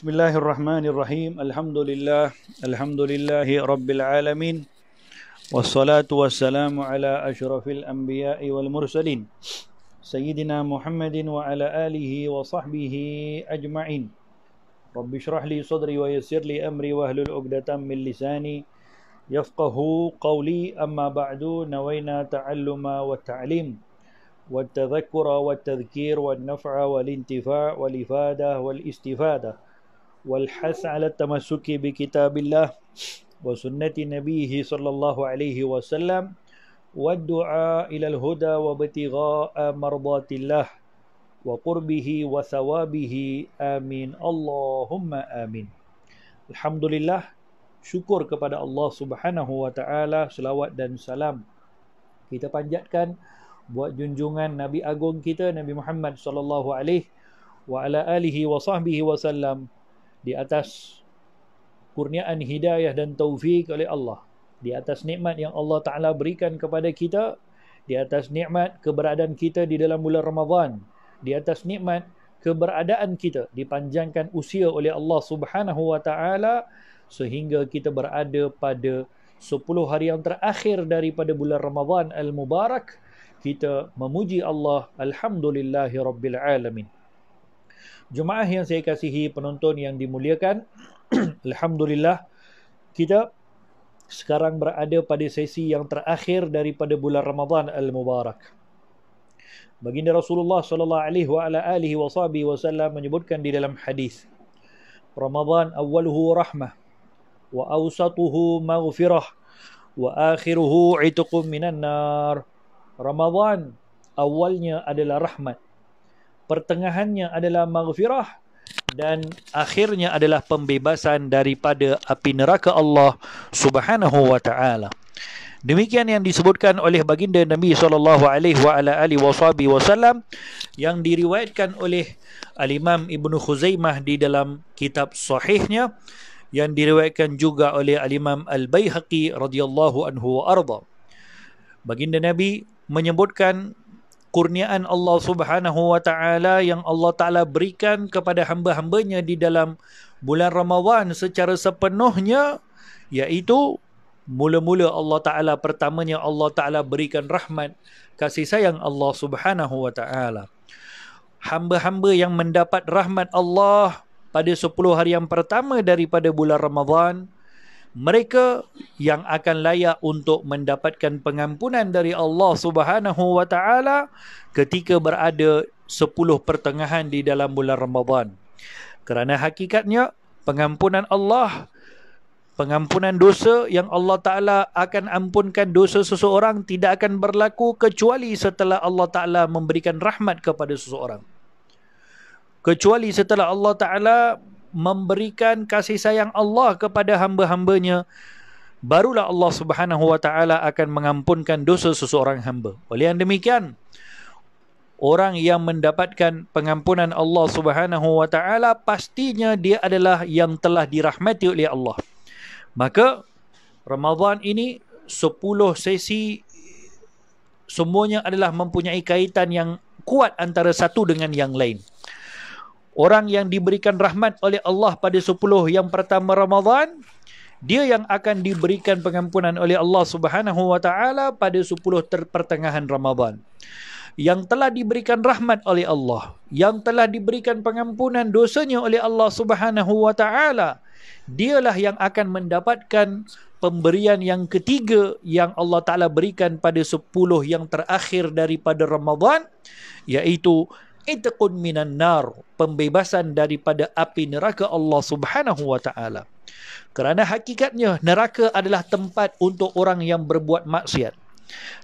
Bismillahirrahmanirrahim. Alhamdulillahi rabbil alamin. Wassalatu wassalamu ala asyrafil anbiya'i wal mursalin. Sayyidina Muhammadin wa ala alihi wa sahbihi ajma'in. Rabbi syrah li sadri wa yassir li amri wa hlul 'uqdatam min lisani yafqahu qawli. Amma ba'du, nawayna ta'alluma wa ta'lim wa tadhakkura wa tadhkir wa naf'a wal intifa' wal ifadah wal istifadah والحث على التمسك بكتاب الله وسنة نبيه صلى الله عليه وسلم والدعاء إلى الهدى وابتغاء مرضات الله وقربه وثوابه آمين اللهم آمين. Alhamdulillah, syukur kepada Allah Subhanahu wa taala, selawat dan salam kita panjatkan buat junjungan Nabi agung kita Nabi Muhammad sallallahu alaihi wa ala alihi wa sahbihi wasallam, di atas kurniaan hidayah dan taufik oleh Allah, di atas nikmat yang Allah Ta'ala berikan kepada kita, di atas nikmat keberadaan kita di dalam bulan Ramadan, di atas nikmat keberadaan kita dipanjangkan usia oleh Allah Subhanahu wa Ta'ala sehingga kita berada pada 10 hari yang terakhir daripada bulan Ramadan Al-Mubarak. Kita memuji Allah, Alhamdulillahi Rabbil Alamin. Jemaah yang saya kasihi, penonton yang dimuliakan, Alhamdulillah, kita sekarang berada pada sesi yang terakhir daripada bulan Ramadan Al-Mubarak. Baginda Rasulullah sallallahu alaihi wasallam menyebutkan di dalam hadis, Ramadan awwaluhu rahmah wa awsatuhu maghfirah wa akhiruhu itqum minan nar. Ramadan awalnya adalah rahmat, pertengahannya adalah maghfirah, dan akhirnya adalah pembebasan daripada api neraka Allah Subhanahu wa taala. Demikian yang disebutkan oleh baginda Nabi sallallahu alaihi wasallam, yang diriwayatkan oleh Al-Imam Ibnu Khuzaimah di dalam kitab sahihnya, yang diriwayatkan juga oleh Al-Imam Al-Baihaqi radhiyallahu anhu wa arda. Baginda Nabi menyebutkan kurniaan Allah Subhanahu wa taala yang Allah Taala berikan kepada hamba-hambanya di dalam bulan Ramadan secara sepenuhnya, iaitu mula-mula Allah Taala, pertamanya Allah Taala berikan rahmat, kasih sayang Allah Subhanahu wa taala. Hamba-hamba yang mendapat rahmat Allah pada 10 hari yang pertama daripada bulan Ramadan, mereka yang akan layak untuk mendapatkan pengampunan dari Allah Subhanahu wa taala ketika berada 10 pertengahan di dalam bulan Ramadan. Kerana hakikatnya pengampunan Allah, pengampunan dosa yang Allah Taala akan ampunkan dosa seseorang tidak akan berlaku kecuali setelah Allah Taala memberikan rahmat kepada seseorang. Kecuali setelah Allah Taala memberikan kasih sayang Allah kepada hamba-hambanya, barulah Allah Subhanahu wa taala akan mengampunkan dosa seseorang hamba. Oleh yang demikian, orang yang mendapatkan pengampunan Allah Subhanahu wa taala pastinya dia adalah yang telah dirahmati oleh Allah. Maka Ramadan ini 10 sesi semuanya adalah mempunyai kaitan yang kuat antara satu dengan yang lain. Orang yang diberikan rahmat oleh Allah pada 10 yang pertama Ramadan, dia yang akan diberikan pengampunan oleh Allah Subhanahu wa taala pada 10 pertengahan Ramadan. Yang telah diberikan rahmat oleh Allah, yang telah diberikan pengampunan dosanya oleh Allah Subhanahu wa taala, dialah yang akan mendapatkan pemberian yang ketiga yang Allah Taala berikan pada 10 yang terakhir daripada Ramadan, iaitu itqun minan nar, pembebasan daripada api neraka Allah Subhanahu wa taala. Kerana hakikatnya neraka adalah tempat untuk orang yang berbuat maksiat.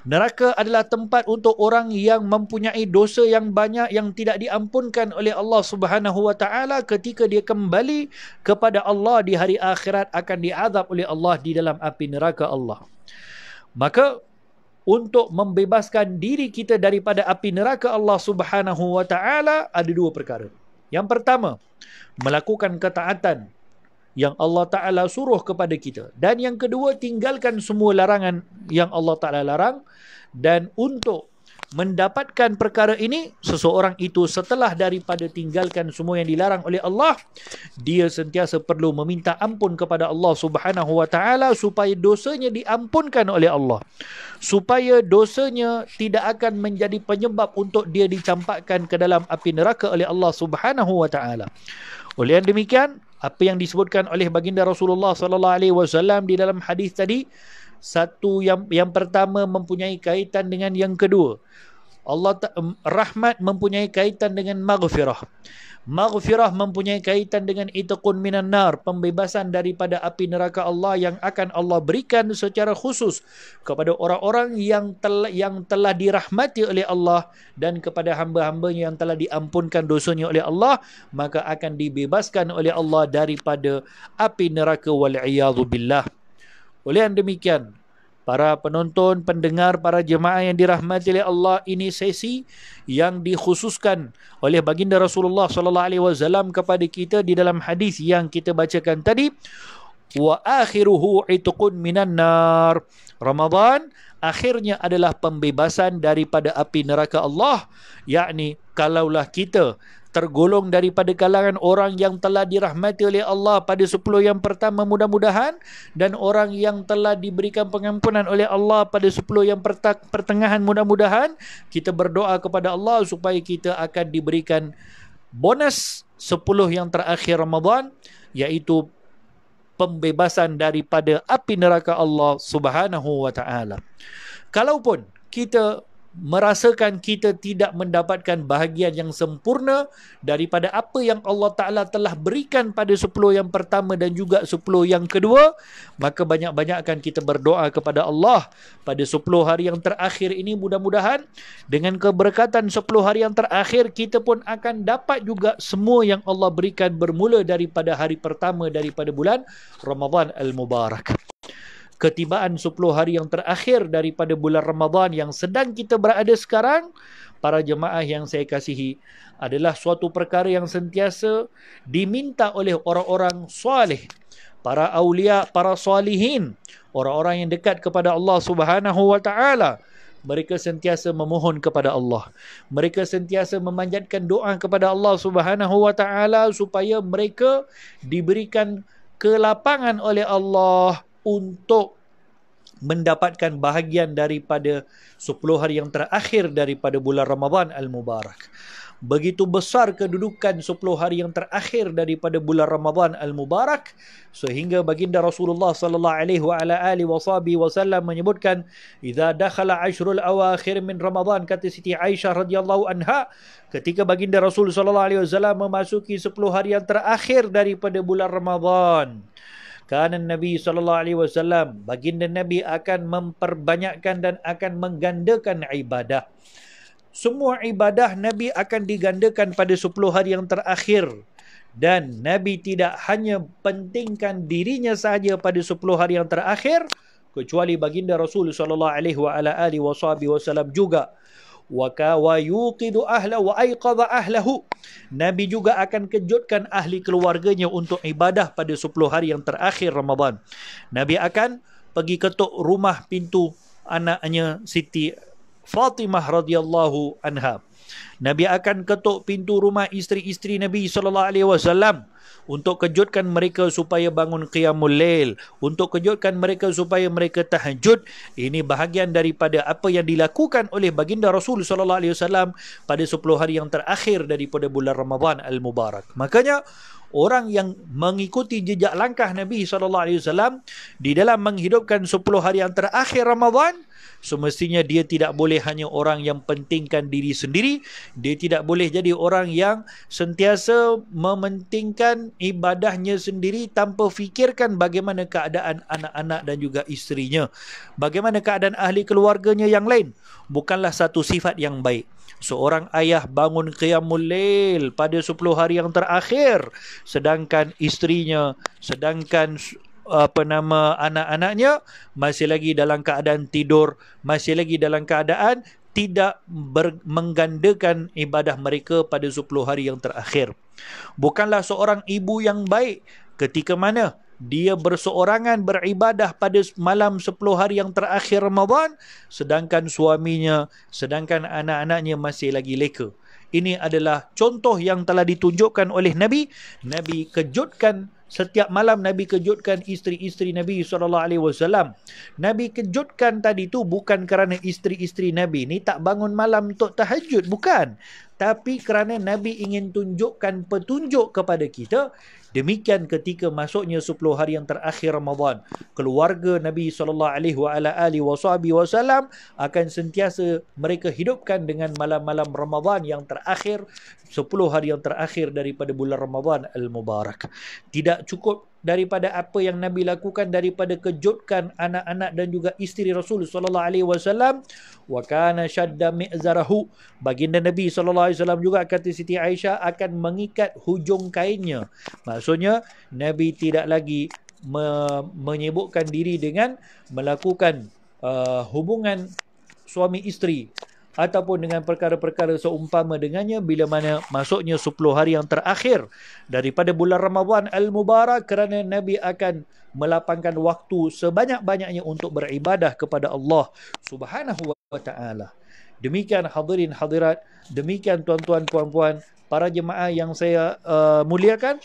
Neraka adalah tempat untuk orang yang mempunyai dosa yang banyak yang tidak diampunkan oleh Allah Subhanahu wa taala. Ketika dia kembali kepada Allah di hari akhirat, akan diazab oleh Allah di dalam api neraka Allah. Maka untuk membebaskan diri kita daripada api neraka Allah Subhanahu wa taala ada 2 perkara. Yang pertama, melakukan ketaatan yang Allah Ta'ala suruh kepada kita. Dan yang kedua, tinggalkan semua larangan yang Allah Ta'ala larang. Dan untuk mendapatkan perkara ini, seseorang itu setelah daripada tinggalkan semua yang dilarang oleh Allah, dia sentiasa perlu meminta ampun kepada Allah Subhanahu wa taala supaya dosanya diampunkan oleh Allah, supaya dosanya tidak akan menjadi penyebab untuk dia dicampakkan ke dalam api neraka oleh Allah Subhanahu wa taala. Oleh yang demikian, apa yang disebutkan oleh baginda Rasulullah sallallahu alaihi wasallam di dalam hadis tadi, satu yang pertama mempunyai kaitan dengan yang kedua. Rahmat mempunyai kaitan dengan maghfirah. Maghfirah mempunyai kaitan dengan itqun minan nar, pembebasan daripada api neraka Allah yang akan Allah berikan secara khusus kepada orang-orang yang telah dirahmati oleh Allah, dan kepada hamba-hambanya yang telah diampunkan dosanya oleh Allah, maka akan dibebaskan oleh Allah daripada api neraka wal-iyadhu billah. Oleh yang demikian, para penonton, pendengar, para jemaah yang dirahmati oleh Allah, ini sesi yang dikhususkan oleh baginda Rasulullah sallallahu alaihi wasallam kepada kita di dalam hadis yang kita bacakan tadi. Wa akhiruhu itqun minan nar. Ramadan akhirnya adalah pembebasan daripada api neraka Allah, yakni kalaulah kita tergolong daripada kalangan orang yang telah dirahmati oleh Allah pada 10 yang pertama mudah-mudahan, dan orang yang telah diberikan pengampunan oleh Allah pada 10 yang pertengahan mudah-mudahan, kita berdoa kepada Allah supaya kita akan diberikan bonus 10 yang terakhir Ramadan, iaitu pembebasan daripada api neraka Allah Subhanahu wa taala. Kalaupun kita merasakan kita tidak mendapatkan bahagian yang sempurna daripada apa yang Allah Ta'ala telah berikan pada 10 yang pertama dan juga 10 yang kedua, maka banyak-banyakkan kita berdoa kepada Allah pada 10 hari yang terakhir ini. Mudah-mudahan dengan keberkatan 10 hari yang terakhir, kita pun akan dapat juga semua yang Allah berikan bermula daripada hari pertama daripada bulan Ramadan Al-Mubarak. Ketibaan 10 hari yang terakhir daripada bulan Ramadan yang sedang kita berada sekarang, para jemaah yang saya kasihi, adalah suatu perkara yang sentiasa diminta oleh orang-orang soleh, para awliya, para salihin, orang-orang yang dekat kepada Allah Subhanahu wa taala. Mereka sentiasa memohon kepada Allah. Mereka sentiasa memanjatkan doa kepada Allah Subhanahu wa taala supaya mereka diberikan kelapangan oleh Allah untuk mendapatkan bahagian daripada 10 hari yang terakhir daripada bulan Ramadan Al-Mubarak. Begitu besar kedudukan 10 hari yang terakhir daripada bulan Ramadan Al-Mubarak, sehingga baginda Rasulullah sallallahu alaihi wasallam menyebutkan, "Idza dakhala ashrul awakhir min Ramadan," kata Siti Aisyah radhiyallahu anha, ketika baginda Rasul sallallahu alaihi wasallam memasuki 10 hari yang terakhir daripada bulan Ramadan, Karena Nabi SAW, baginda Nabi akan memperbanyakkan dan akan menggandakan ibadah. Semua ibadah Nabi akan digandakan pada 10 hari yang terakhir. Dan Nabi tidak hanya pentingkan dirinya sahaja pada 10 hari yang terakhir, kecuali baginda Rasul SAW juga. Wa yuqidu ahlahu wa aiqadha ahlahu. Nabi juga akan kejutkan ahli keluarganya untuk ibadah pada 10 hari yang terakhir Ramadan. Nabi akan pergi ketuk rumah pintu anaknya Siti Fatimah radhiyallahu anha. Nabi akan ketuk pintu rumah isteri-isteri Nabi SAW untuk kejutkan mereka supaya bangun qiyamul lail, untuk kejutkan mereka supaya mereka tahajud. Ini bahagian daripada apa yang dilakukan oleh baginda Rasul SAW pada 10 hari yang terakhir daripada bulan Ramadan Al-Mubarak. Makanya orang yang mengikuti jejak langkah Nabi SAW di dalam menghidupkan 10 hari yang terakhir Ramadan, semestinya dia tidak boleh hanya orang yang pentingkan diri sendiri. Dia tidak boleh jadi orang yang sentiasa mementingkan ibadahnya sendiri tanpa fikirkan bagaimana keadaan anak-anak dan juga isterinya, bagaimana keadaan ahli keluarganya yang lain. Bukanlah satu sifat yang baik. Seorang ayah bangun qiyamul lail pada 10 hari yang terakhir, sedangkan isterinya, sedangkan anak-anaknya masih lagi dalam keadaan tidur, masih lagi dalam keadaan tidak menggandakan ibadah mereka pada 10 hari yang terakhir. Bukanlah seorang ibu yang baik ketika mana dia berseorangan beribadah pada malam 10 hari yang terakhir Ramadan, sedangkan suaminya, sedangkan anak-anaknya masih lagi leka. Ini adalah contoh yang telah ditunjukkan oleh Nabi. Nabi kejutkan setiap malam, Nabi kejutkan isteri-isteri Nabi SAW. Nabi kejutkan tadi tu bukan kerana isteri-isteri Nabi ni tak bangun malam untuk tahajud, bukan. Tapi kerana Nabi ingin tunjukkan petunjuk kepada kita. Demikian ketika masuknya 10 hari yang terakhir Ramadan, keluarga Nabi SAW akan sentiasa mereka hidupkan dengan malam-malam Ramadan yang terakhir, 10 hari yang terakhir daripada bulan Ramadan Al-Mubarak. Tidak cukup daripada apa yang Nabi lakukan daripada kejutkan anak-anak dan juga isteri Rasul SAW. Wa kana shadda mi'zarahu, baginda Nabi SAW juga, kata Siti Aisyah, akan mengikat hujung kainnya. Maksudnya Nabi tidak lagi menyibukkan diri dengan melakukan hubungan suami isteri ataupun dengan perkara-perkara seumpama dengannya bila mana masuknya 10 hari yang terakhir daripada bulan Ramadan Al-Mubarak, kerana Nabi akan melapangkan waktu sebanyak-banyaknya untuk beribadah kepada Allah Subhanahu wa ta'ala. Demikian hadirin hadirat, demikian tuan-tuan puan-puan, para jemaah yang saya muliakan,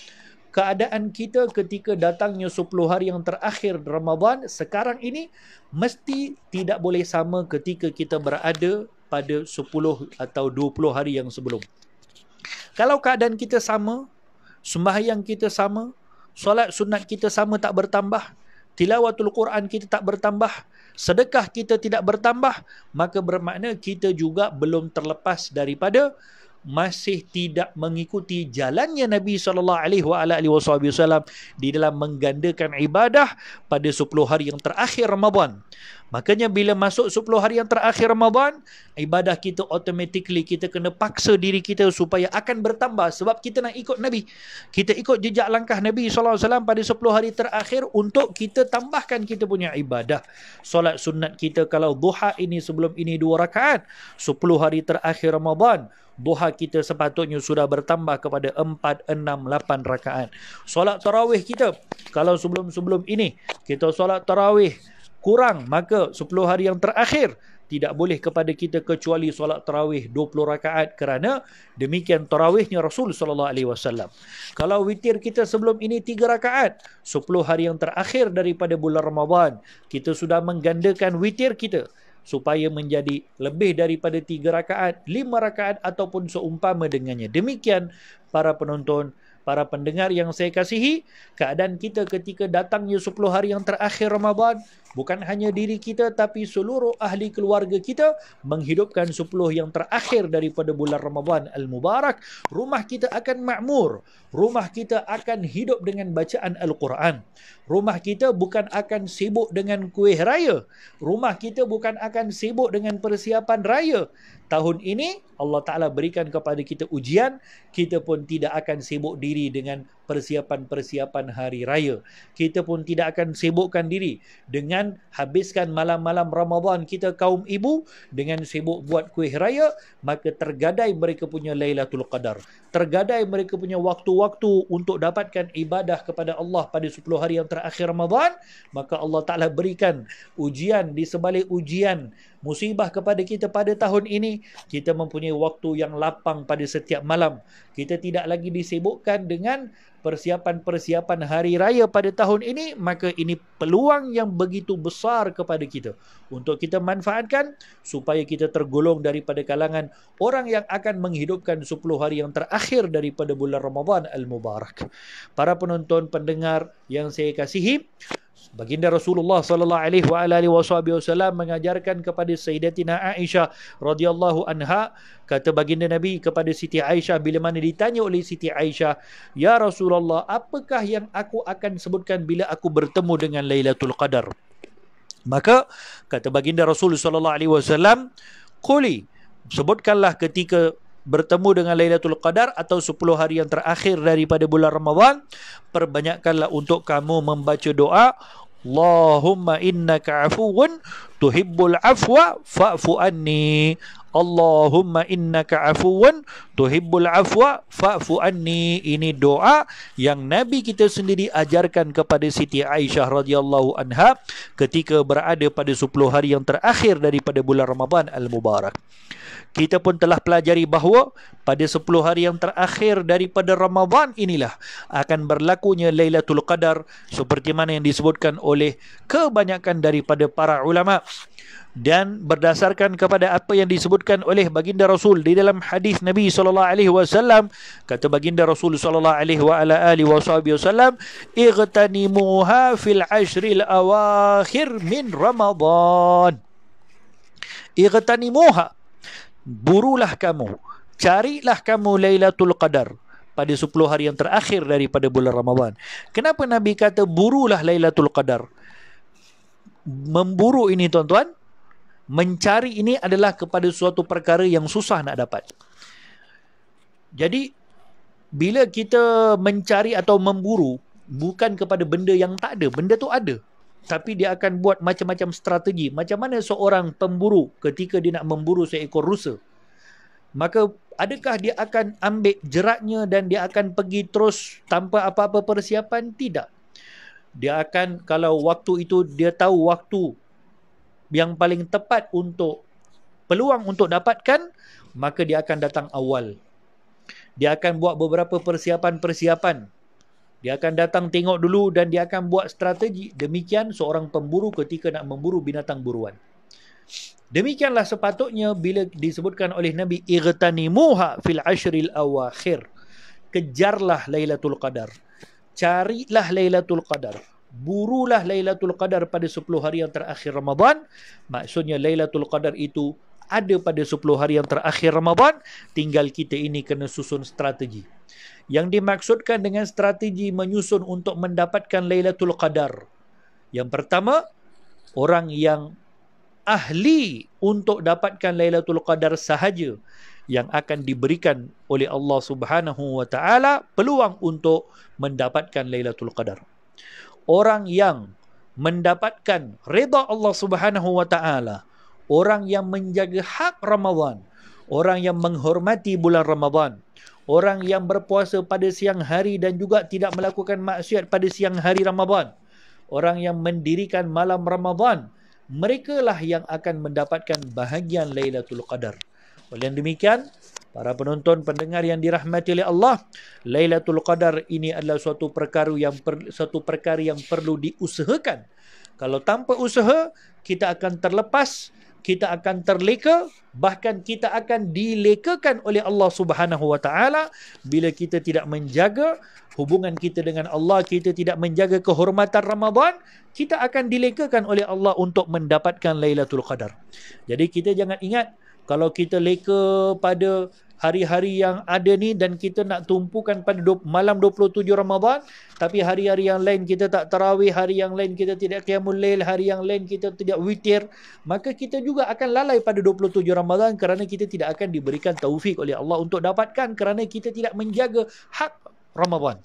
keadaan kita ketika datangnya 10 hari yang terakhir Ramadan sekarang ini mesti tidak boleh sama ketika kita berada pada 10 atau 20 hari yang sebelum. Kalau keadaan kita sama, sembahyang kita sama, solat sunat kita sama tak bertambah, tilawatul Quran kita tak bertambah, sedekah kita tidak bertambah, maka bermakna kita juga belum terlepas daripada masih tidak mengikuti jalannya Nabi SAW di dalam menggandakan ibadah pada 10 hari yang terakhir Ramadan. Makanya bila masuk 10 hari yang terakhir Ramadan, ibadah kita automatically kita kena paksa diri kita supaya akan bertambah, sebab kita nak ikut Nabi. Kita ikut jejak langkah Nabi SAW pada 10 hari terakhir untuk kita tambahkan kita punya ibadah. Solat sunat kita kalau duha ini sebelum ini 2 rakaat, 10 hari terakhir Ramadan duha kita sepatutnya sudah bertambah kepada 4, 6, 8 rakaat. Solat tarawih kita kalau sebelum-sebelum ini kita solat tarawih kurang, maka 10 hari yang terakhir tidak boleh kepada kita kecuali solat tarawih 20 rakaat, kerana demikian tarawihnya Rasul SAW. Kalau witir kita sebelum ini 3 rakaat, 10 hari yang terakhir daripada bulan Ramadan kita sudah menggandakan witir kita supaya menjadi lebih daripada 3 rakaat, 5 rakaat ataupun seumpama dengannya. Demikian para penonton, para pendengar yang saya kasihi, keadaan kita ketika datangnya 10 hari yang terakhir Ramadan, bukan hanya diri kita tapi seluruh ahli keluarga kita menghidupkan 10 yang terakhir daripada bulan Ramadan Al-Mubarak. Rumah kita akan makmur, rumah kita akan hidup dengan bacaan Al-Quran. Rumah kita bukan akan sibuk dengan kuih raya, rumah kita bukan akan sibuk dengan persiapan raya. Tahun ini Allah Ta'ala berikan kepada kita ujian, kita pun tidak akan sibuk diri dengan persiapan-persiapan hari raya. Kita pun tidak akan sibukkan diri dengan habiskan malam-malam Ramadan kita kaum ibu dengan sibuk buat kuih raya, maka tergadai mereka punya Lailatul Qadar. Tergadai mereka punya waktu-waktu untuk dapatkan ibadah kepada Allah pada 10 hari yang terakhir Ramadan. Maka Allah Ta'ala berikan ujian di sebalik ujian musibah kepada kita pada tahun ini. Kita mempunyai waktu yang lapang pada setiap malam. Kita tidak lagi disibukkan dengan persiapan-persiapan hari raya pada tahun ini. Maka ini peluang yang begitu besar kepada kita untuk kita manfaatkan supaya kita tergolong daripada kalangan orang yang akan menghidupkan 10 hari yang terakhir daripada bulan Ramadan Al-Mubarak. Para penonton pendengar yang saya kasihi, baginda Rasulullah SAW mengajarkan kepada Sayyidatina Aisyah radhiyallahu anha, kata baginda Nabi kepada Siti Aisyah bila mana ditanya oleh Siti Aisyah, "Ya Rasulullah, apakah yang aku akan sebutkan bila aku bertemu dengan Lailatul Qadar?" Maka kata baginda Rasulullah SAW, "Quli," sebutkanlah ketika bertemu dengan Lailatul Qadar atau 10 hari yang terakhir daripada bulan Ramadan, perbanyakkanlah untuk kamu membaca doa, Allahumma innaka afuwun tuhibbul afwa fa'fu anni. Allahumma innaka afuwan tuhibbul afwa fa'fu anni. Ini doa yang Nabi kita sendiri ajarkan kepada Siti Aisyah radhiyallahu anha ketika berada pada 10 hari yang terakhir daripada bulan Ramadan al-Mubarak. Kita pun telah pelajari bahawa pada 10 hari yang terakhir daripada Ramadan inilah akan berlakunya Lailatul Qadar seperti mana yang disebutkan oleh kebanyakan daripada para ulama. Dan berdasarkan kepada apa yang disebutkan oleh baginda Rasul di dalam hadis Nabi SAW, kata baginda Rasul SAW, ightanimuha fil ashril awakhir min Ramadan. Ightanimuha, burulah kamu, carilah kamu Lailatul Qadar pada 10 hari yang terakhir daripada bulan Ramadan. Kenapa Nabi kata burulah Lailatul Qadar? Memburu ini tuan-tuan, mencari ini adalah kepada suatu perkara yang susah nak dapat. Jadi bila kita mencari atau memburu bukan kepada benda yang tak ada, benda tu ada, tapi dia akan buat macam-macam strategi. Macam mana seorang pemburu ketika dia nak memburu seekor rusa, maka adakah dia akan ambil jeratnya dan dia akan pergi terus tanpa apa-apa persiapan? Tidak. Dia akan, kalau waktu itu dia tahu waktu yang paling tepat untuk peluang untuk dapatkan, maka dia akan datang awal. Dia akan buat beberapa persiapan-persiapan. Dia akan datang tengok dulu dan dia akan buat strategi. Demikian seorang pemburu ketika nak memburu binatang buruan. Demikianlah sepatutnya bila disebutkan oleh Nabi, ightanimuha fil ashril awakhir. Kejarlah Lailatul Qadar. Carilah Lailatul Qadar. Burulah Lailatul Qadar pada 10 hari yang terakhir Ramadan. Maksudnya Lailatul Qadar itu ada pada 10 hari yang terakhir Ramadan. Tinggal kita ini kena susun strategi. Yang dimaksudkan dengan strategi menyusun untuk mendapatkan Lailatul Qadar, yang pertama, orang yang ahli untuk dapatkan Lailatul Qadar sahaja yang akan diberikan oleh Allah Subhanahu wa taala peluang untuk mendapatkan Lailatul Qadar. Orang yang mendapatkan redha Allah Subhanahu wa taala, orang yang menjaga hak Ramadan, orang yang menghormati bulan Ramadan, orang yang berpuasa pada siang hari dan juga tidak melakukan maksiat pada siang hari Ramadan, orang yang mendirikan malam Ramadan, merekalah yang akan mendapatkan bahagian Lailatul Qadar. Oleh demikian, para penonton pendengar yang dirahmati oleh Allah, Lailatul Qadar ini adalah suatu perkara yang perlu diusahakan. Kalau tanpa usaha, kita akan terlepas, kita akan terleka, bahkan kita akan dilekakan oleh Allah Subhanahu wa taala bila kita tidak menjaga hubungan kita dengan Allah, kita tidak menjaga kehormatan Ramadan, kita akan dilekakan oleh Allah untuk mendapatkan Lailatul Qadar. Jadi kita jangan ingat kalau kita leka pada hari-hari yang ada ni dan kita nak tumpukan pada malam 27 Ramadan, tapi hari-hari yang lain kita tak tarawih, hari yang lain kita tidak qiyamul lail, hari yang lain kita tidak witir, maka kita juga akan lalai pada 27 Ramadan kerana kita tidak akan diberikan taufik oleh Allah untuk dapatkan kerana kita tidak menjaga hak Ramadan.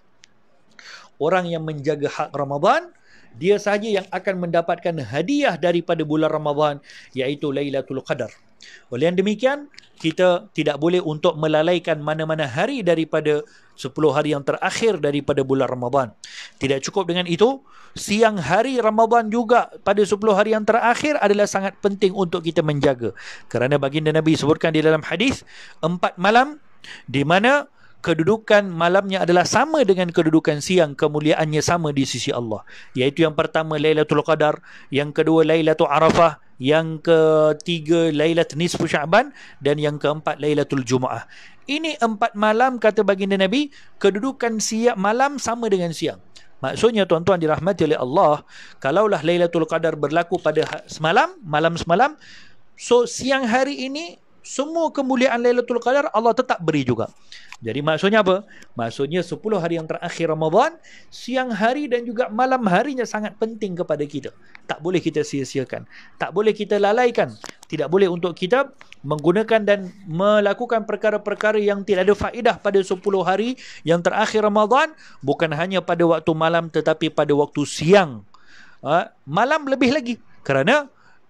Orang yang menjaga hak Ramadan, dia sahaja yang akan mendapatkan hadiah daripada bulan Ramadan, iaitu Lailatul Qadar. Oleh yang demikian, kita tidak boleh untuk melalaikan mana-mana hari daripada 10 hari yang terakhir daripada bulan Ramadan. Tidak cukup dengan itu, siang hari Ramadan juga pada 10 hari yang terakhir adalah sangat penting untuk kita menjaga. Kerana baginda Nabi sebutkan di dalam hadis, 4 malam di mana kedudukan malamnya adalah sama dengan kedudukan siang, kemuliaannya sama di sisi Allah. Iaitu yang pertama Lailatul Qadar, yang kedua Lailatul Arafah, yang ketiga Lailatul Nisfu Sya'ban, dan yang keempat Lailatul Jumu'ah. Ini 4 malam kata baginda Nabi, kedudukan siang malam sama dengan siang. Maksudnya tuan-tuan dirahmati oleh Allah, kalaulah Lailatul Qadar berlaku pada semalam, malam semalam, so siang hari ini semua kemuliaan Lailatul Qadar Allah tetap beri juga. Jadi maksudnya apa? Maksudnya 10 hari yang terakhir Ramadan, siang hari dan juga malam harinya sangat penting kepada kita. Tak boleh kita sia-siakan. Tak boleh kita lalaikan. Tidak boleh untuk kita menggunakan dan melakukan perkara-perkara yang tidak ada faedah pada 10 hari yang terakhir Ramadan, bukan hanya pada waktu malam tetapi pada waktu siang. Malam lebih lagi. Kerana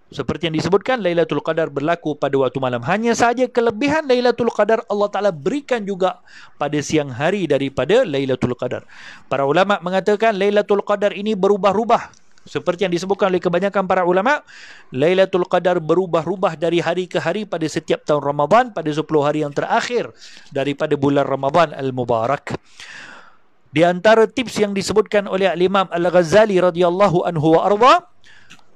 Seperti yang disebutkan, Lailatul Qadar berlaku pada waktu malam. Hanya sahaja kelebihan Lailatul Qadar Allah Ta'ala berikan juga pada siang hari daripada Lailatul Qadar. Para ulama mengatakan Lailatul Qadar ini berubah-ubah. Seperti yang disebutkan oleh kebanyakan para ulama, Lailatul Qadar berubah-ubah dari hari ke hari pada setiap tahun Ramadan, pada 10 hari yang terakhir daripada bulan Ramadan Al-Mubarak. Di antara tips yang disebutkan oleh Imam Al-Ghazali radhiyallahu anhu wa arda,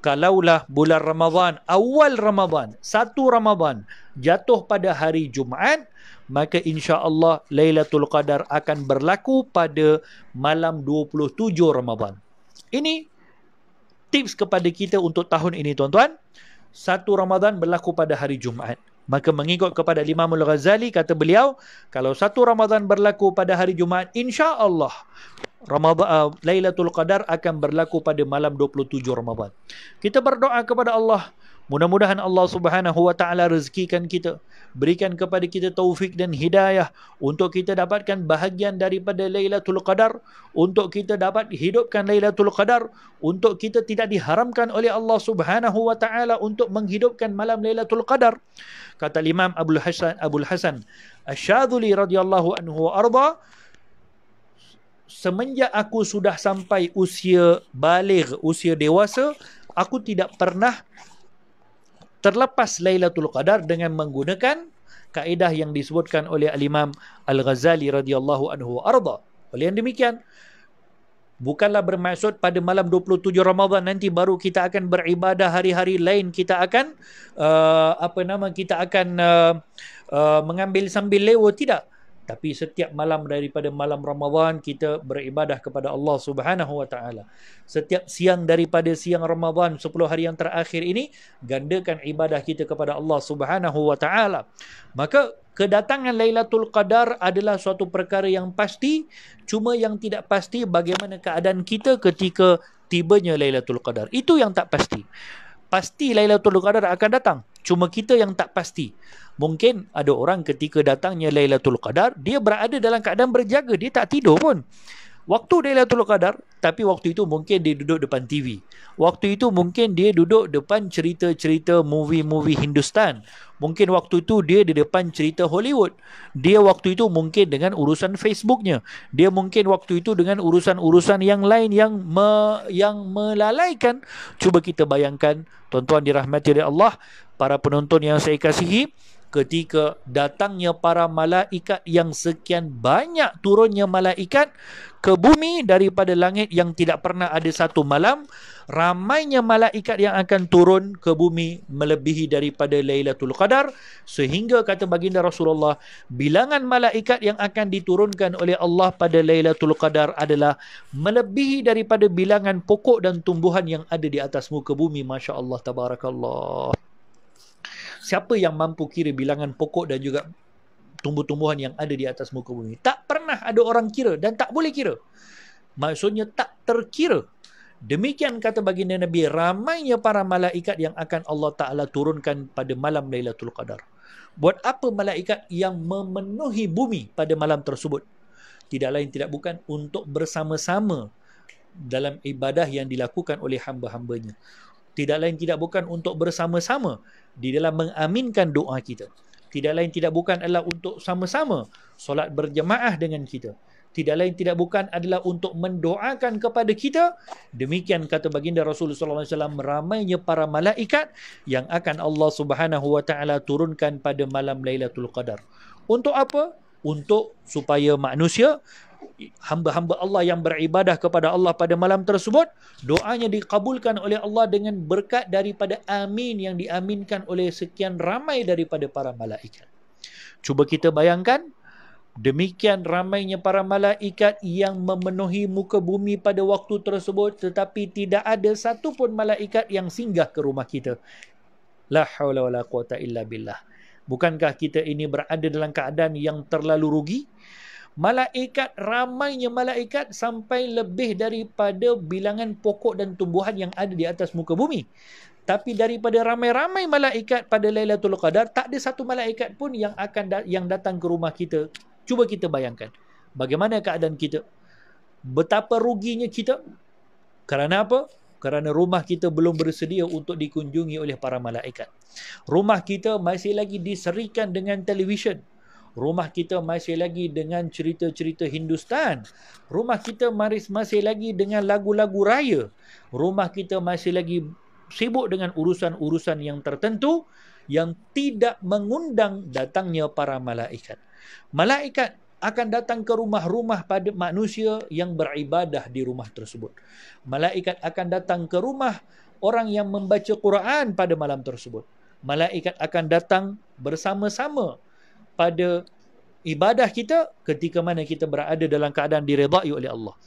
kalaulah bulan Ramadan, awal Ramadan, 1 Ramadan jatuh pada hari Jumaat, maka insya-Allah Lailatul Qadar akan berlaku pada malam 27 Ramadan. Ini tips kepada kita untuk tahun ini, tuan-tuan. 1 Ramadan berlaku pada hari Jumaat. Maka mengikut kepada Imam Al-Ghazali, kata beliau, kalau 1 Ramadan berlaku pada hari Jumaat, insya-Allah Lailatul Qadar akan berlaku pada malam 27 Ramadan. Kita berdoa kepada Allah, mudah-mudahan Allah Subhanahu wa taala rezekikan kita, berikan kepada kita taufik dan hidayah untuk kita dapatkan bahagian daripada Lailatul Qadar, untuk kita dapat hidupkan Lailatul Qadar, untuk kita tidak diharamkan oleh Allah Subhanahu wa taala untuk menghidupkan malam Lailatul Qadar. Kata Imam Abul Hasan Asy-Syadzili radhiyallahu anhu arda, semenjak aku sudah sampai usia baligh, usia dewasa, aku tidak pernah terlepas Lailatul Qadar dengan menggunakan kaedah yang disebutkan oleh Al-Imam Al-Ghazali radhiyallahu anhu arda. Oleh yang demikian, bukanlah bermaksud pada malam 27 Ramadan nanti baru kita akan beribadah, hari-hari lain kita akan mengambil sambil lewa, tidak. Tapi setiap malam daripada malam Ramadan kita beribadah kepada Allah Subhanahu wa taala. Setiap siang daripada siang Ramadan 10 hari yang terakhir ini, gandakan ibadah kita kepada Allah Subhanahu wa taala. Maka kedatangan Lailatul Qadar adalah suatu perkara yang pasti, cuma yang tidak pasti bagaimana keadaan kita ketika tibanya Lailatul Qadar. Itu yang tak pasti. Pasti Lailatul Qadar akan datang, cuma kita yang tak pasti. Mungkin ada orang ketika datangnya Lailatul Qadar, dia berada dalam keadaan berjaga, dia tak tidur pun waktu Lailatul Qadar, tapi waktu itu mungkin dia duduk depan TV. Waktu itu mungkin dia duduk depan cerita-cerita movie-movie Hindustan. Mungkin waktu itu dia di depan cerita Hollywood. Dia waktu itu mungkin dengan urusan Facebooknya. Dia mungkin waktu itu dengan urusan-urusan yang lain yang melalaikan. Cuba kita bayangkan, tuan-tuan dirahmati oleh Allah, para penonton yang saya kasihi, ketika datangnya para malaikat yang sekian banyak, turunnya malaikat ke bumi daripada langit yang tidak pernah ada satu malam, ramainya malaikat yang akan turun ke bumi melebihi daripada Lailatul Qadar, sehingga kata baginda Rasulullah, bilangan malaikat yang akan diturunkan oleh Allah pada Lailatul Qadar adalah melebihi daripada bilangan pokok dan tumbuhan yang ada di atas muka bumi. Masya Allah, tabarakallah. Siapa yang mampu kira bilangan pokok dan juga tumbuh-tumbuhan yang ada di atas muka bumi? Tak pernah ada orang kira dan tak boleh kira. Maksudnya tak terkira. Demikian kata baginda Nabi, ramainya para malaikat yang akan Allah Ta'ala turunkan pada malam Lailatul Qadar. Buat apa malaikat yang memenuhi bumi pada malam tersebut? Tidak lain tidak bukan untuk bersama-sama dalam ibadah yang dilakukan oleh hamba-hambanya. Tidak lain tidak bukan untuk bersama-sama di dalam mengaminkan doa kita. Tidak lain tidak bukan adalah untuk sama-sama solat berjemaah dengan kita. Tidak lain tidak bukan adalah untuk mendoakan kepada kita. Demikian kata baginda Rasulullah SAW, ramainya para malaikat yang akan Allah Subhanahu wa taala turunkan pada malam Lailatul Qadar. Untuk apa? Untuk supaya manusia, hamba-hamba Allah yang beribadah kepada Allah pada malam tersebut, doanya dikabulkan oleh Allah dengan berkat daripada amin yang diaminkan oleh sekian ramai daripada para malaikat. Cuba kita bayangkan, demikian ramainya para malaikat yang memenuhi muka bumi pada waktu tersebut, tetapi tidak ada satu pun malaikat yang singgah ke rumah kita. La haula wala quwata illa billah. Bukankah kita ini berada dalam keadaan yang terlalu rugi? Malaikat, ramainya malaikat sampai lebih daripada bilangan pokok dan tumbuhan yang ada di atas muka bumi. Tapi daripada ramai-ramai malaikat pada Lailatul Qadar, tak ada satu malaikat pun yang datang ke rumah kita. Cuba kita bayangkan, bagaimana keadaan kita? Betapa ruginya kita. Kerana apa? kerana rumah kita belum bersedia untuk dikunjungi oleh para malaikat. Rumah kita masih lagi diserikan dengan televisyen. Rumah kita masih lagi dengan cerita-cerita Hindustan. Rumah kita masih lagi dengan lagu-lagu raya. Rumah kita masih lagi sibuk dengan urusan-urusan yang tertentu yang tidak mengundang datangnya para malaikat. Malaikat akan datang ke rumah-rumah pada manusia yang beribadah di rumah tersebut. Malaikat akan datang ke rumah orang yang membaca Quran pada malam tersebut. Malaikat akan datang bersama-sama pada ibadah kita ketika mana kita berada dalam keadaan diredai oleh Allah.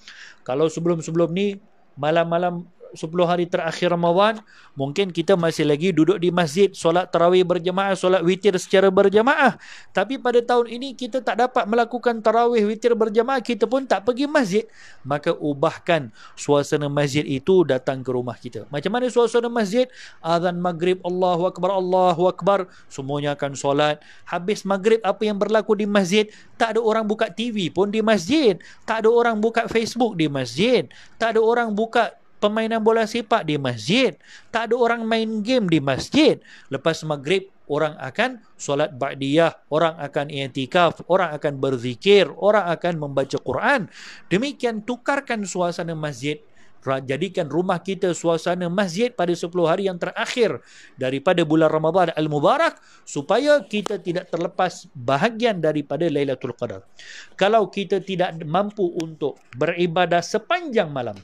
Kalau sebelum-sebelum ni, malam-malam 10 hari terakhir Ramadan, mungkin kita masih lagi duduk di masjid, solat tarawih berjamaah, solat witir secara berjamaah. Tapi pada tahun ini kita tak dapat melakukan tarawih witir berjamaah, kita pun tak pergi masjid. Maka ubahkan suasana masjid itu datang ke rumah kita. Macam mana suasana masjid? Azan maghrib, Allahu Akbar, semuanya akan solat. Habis maghrib, apa yang berlaku di masjid? Tak ada orang buka TV pun di masjid. Tak ada orang buka Facebook di masjid. Tak ada orang buka permainan bola sepak di masjid. Tak ada orang main game di masjid. Lepas maghrib, orang akan solat ba'diyah, orang akan i'tikaf, orang akan berzikir, orang akan membaca Quran. Demikian tukarkan suasana masjid. Jadikan rumah kita suasana masjid pada 10 hari yang terakhir daripada bulan Ramadan Al-Mubarak, supaya kita tidak terlepas bahagian daripada Lailatul Qadar. Kalau kita tidak mampu untuk beribadah sepanjang malam,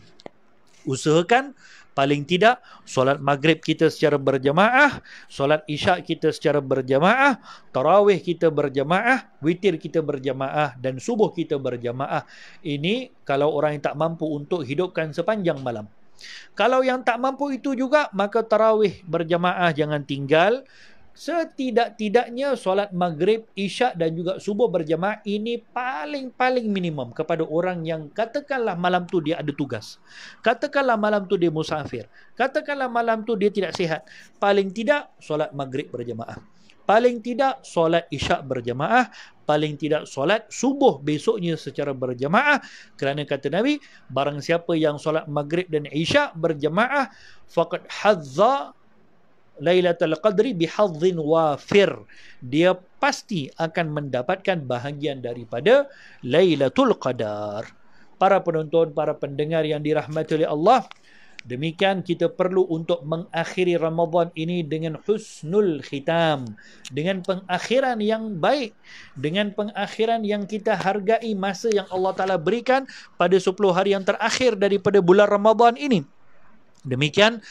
usahakan paling tidak solat maghrib kita secara berjamaah, solat isyak kita secara berjamaah, tarawih kita berjamaah, witir kita berjamaah, dan subuh kita berjamaah. Ini kalau orang yang tak mampu untuk hidupkan sepanjang malam. Kalau yang tak mampu itu juga, maka tarawih berjamaah jangan tinggal. Setidak-tidaknya solat maghrib, isyak dan juga subuh berjamaah, ini paling minimum kepada orang yang katakanlah malam tu dia ada tugas, katakanlah malam tu dia musafir, katakanlah malam tu dia tidak sihat. Paling tidak solat maghrib berjamaah, paling tidak solat isyak berjamaah, paling tidak solat subuh besoknya secara berjamaah. Kerana kata Nabi, barang siapa yang solat maghrib dan isyak berjamaah, faqad hazza Lailatul Qadri bihadzin wafir, dia pasti akan mendapatkan bahagian daripada Lailatul Qadar. Para penonton, para pendengar yang dirahmati oleh Allah, demikian kita perlu untuk mengakhiri Ramadan ini dengan husnul khitam, dengan pengakhiran yang baik, dengan pengakhiran yang kita hargai masa yang Allah Ta'ala berikan pada 10 hari yang terakhir daripada bulan Ramadan ini. Demikian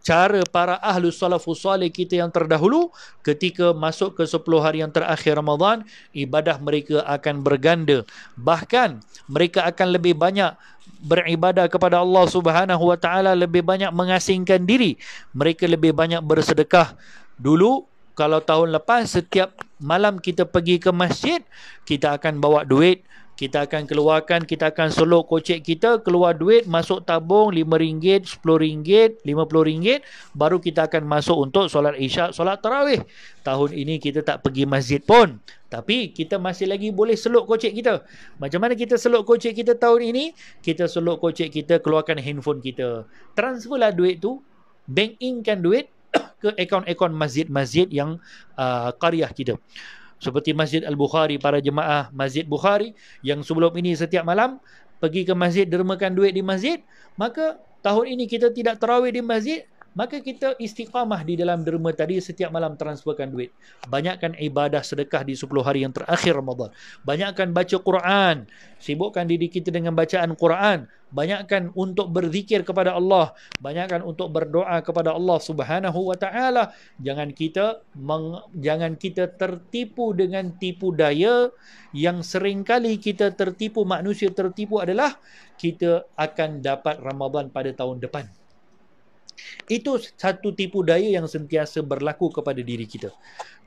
cara para ahlu salafus salih kita yang terdahulu, ketika masuk ke 10 hari yang terakhir Ramadan, ibadah mereka akan berganda. Bahkan mereka akan lebih banyak beribadah kepada Allah Subhanahu wa taala, lebih banyak mengasingkan diri, mereka lebih banyak bersedekah. Dulu kalau tahun lepas setiap malam kita pergi ke masjid, kita akan bawa duit, kita akan keluarkan, kita akan selok kocek kita, keluar duit, masuk tabung RM5, RM10, RM50, baru kita akan masuk untuk solat isyak, solat tarawih. Tahun ini kita tak pergi masjid pun, tapi kita masih lagi boleh selok kocek kita. Macam mana kita selok kocek kita tahun ini? Kita selok kocek kita, keluarkan handphone kita, transferlah duit tu, bank in-kan duit ke akaun-akaun masjid-masjid yang qaryah kita. Seperti Masjid Al-Bukhari, para jemaah Masjid Bukhari yang sebelum ini setiap malam pergi ke masjid, dermakan duit di masjid, maka tahun ini kita tidak tarawih di masjid, maka kita istiqamah di dalam derma tadi, setiap malam transferkan duit. Banyakkan ibadah sedekah di 10 hari yang terakhir Ramadan. Banyakkan baca Quran, sibukkan diri kita dengan bacaan Quran. Banyakkan untuk berzikir kepada Allah, banyakkan untuk berdoa kepada Allah Subhanahu wa taala. Jangan kita tertipu dengan tipu daya yang seringkali kita tertipu, manusia tertipu adalah kita akan dapat Ramadan pada tahun depan. Itu satu tipu daya yang sentiasa berlaku kepada diri kita.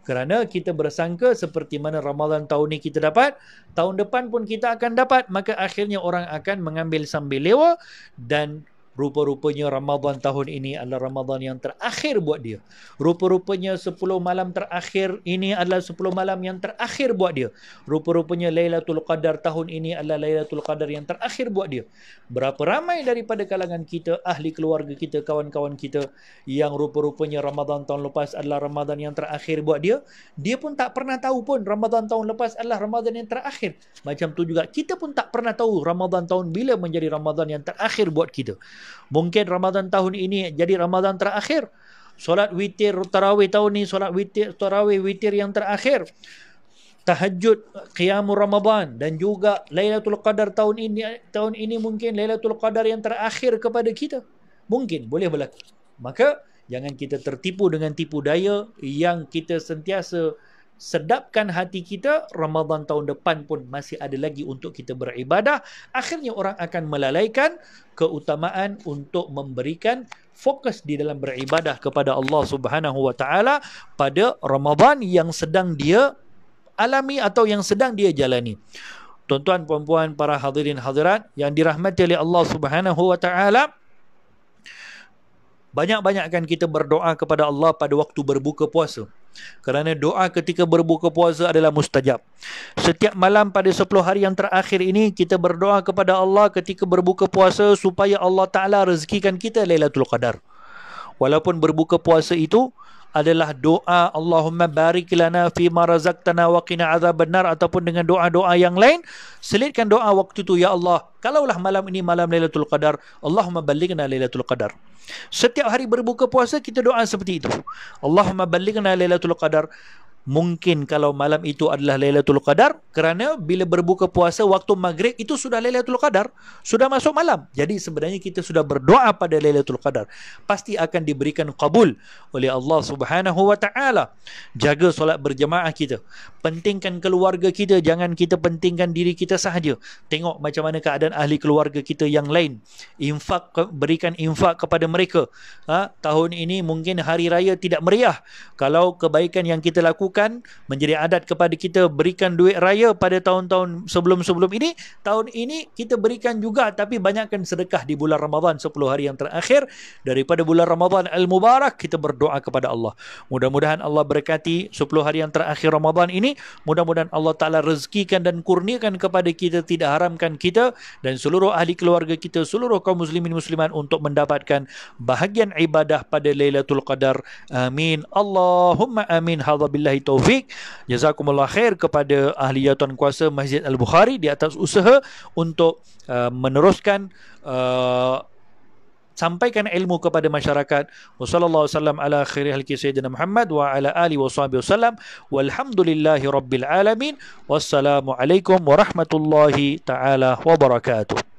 Kerana kita bersangka seperti mana Ramadan tahun ni kita dapat, tahun depan pun kita akan dapat, maka akhirnya orang akan mengambil sambil lewa dan rupa-rupanya Ramadan tahun ini adalah Ramadan yang terakhir buat dia. Rupa-rupanya 10 malam terakhir ini adalah 10 malam yang terakhir buat dia. Rupa-rupanya Lailatul Qadar tahun ini adalah Lailatul Qadar yang terakhir buat dia. Berapa ramai daripada kalangan kita, ahli keluarga kita, kawan-kawan kita yang rupa-rupanya Ramadan tahun lepas adalah Ramadan yang terakhir buat dia. Dia pun tak pernah tahu pun Ramadan tahun lepas adalah Ramadan yang terakhir. Macam tu juga kita pun tak pernah tahu Ramadan tahun bila menjadi Ramadan yang terakhir buat kita. Mungkin Ramadan tahun ini jadi Ramadan terakhir. Solat witir tarawih tahun ni, solat witir tarawih witir yang terakhir. Tahajud qiyamul Ramadan dan juga Lailatul Qadar tahun ini mungkin Lailatul Qadar yang terakhir kepada kita. Mungkin boleh berlaku. Maka jangan kita tertipu dengan tipu daya yang kita sentiasa sedapkan hati kita. Ramadan tahun depan pun masih ada lagi untuk kita beribadah. Akhirnya orang akan melalaikan keutamaan untuk memberikan fokus di dalam beribadah kepada Allah Subhanahu wa taala pada Ramadan yang sedang dia alami atau yang sedang dia jalani. Tuan-tuan, puan-puan, para hadirin hadirat yang dirahmati oleh Allah Subhanahu wa taala, banyak-banyakkan kita berdoa kepada Allah pada waktu berbuka puasa. Kerana doa ketika berbuka puasa adalah mustajab. Setiap malam pada 10 hari yang terakhir ini, kita berdoa kepada Allah ketika berbuka puasa supaya Allah Ta'ala rezekikan kita Lailatul Qadar. Walaupun berbuka puasa itu adalah doa Allahumma barik lana fima razaqtana wa qina azabannar, ataupun dengan doa-doa yang lain, selitkan doa waktu itu, ya Allah, kalaulah malam ini malam Lailatul Qadar, Allahumma ballighna Lailatul Qadar. Setiap hari berbuka puasa kita doa seperti itu, Allahumma ballighna Lailatul Qadar. Mungkin kalau malam itu adalah Lailatul Qadar, kerana bila berbuka puasa waktu maghrib itu sudah Lailatul Qadar, sudah masuk malam. Jadi sebenarnya kita sudah berdoa pada Lailatul Qadar, pasti akan diberikan qabul oleh Allah Subhanahu wa taala. Jaga solat berjemaah kita, pentingkan keluarga kita, jangan kita pentingkan diri kita sahaja. Tengok macam mana keadaan ahli keluarga kita yang lain. Berikan infak kepada mereka. Tahun ini mungkin hari raya tidak meriah. Kalau kebaikan yang kita lakukan menjadi adat kepada kita berikan duit raya pada tahun-tahun sebelum-sebelum ini, tahun ini kita berikan juga, tapi banyakkan sedekah di bulan Ramadan 10 hari yang terakhir daripada bulan Ramadan Al-Mubarak. Kita berdoa kepada Allah, mudah-mudahan Allah berkati 10 hari yang terakhir Ramadan ini. Mudah-mudahan Allah Ta'ala rezekikan dan kurniakan kepada kita, tidak haramkan kita dan seluruh ahli keluarga kita, seluruh kaum muslimin muslimat untuk mendapatkan bahagian ibadah pada Lailatul Qadar. Amin. Allahumma amin. Hadza billahi taufik. Jazakumullah khair kepada ahli jawatan kuasa Masjid Al-Bukhari di atas usaha untuk meneruskan sampaikan ilmu kepada masyarakat. Wassallallahu wasallam ala khairi halqi sayyidina Muhammad wa ala alihi washabihi wasallam. Walhamdulillahi rabbil alamin. Wassalamu alaikum warahmatullahi taala wabarakatuh.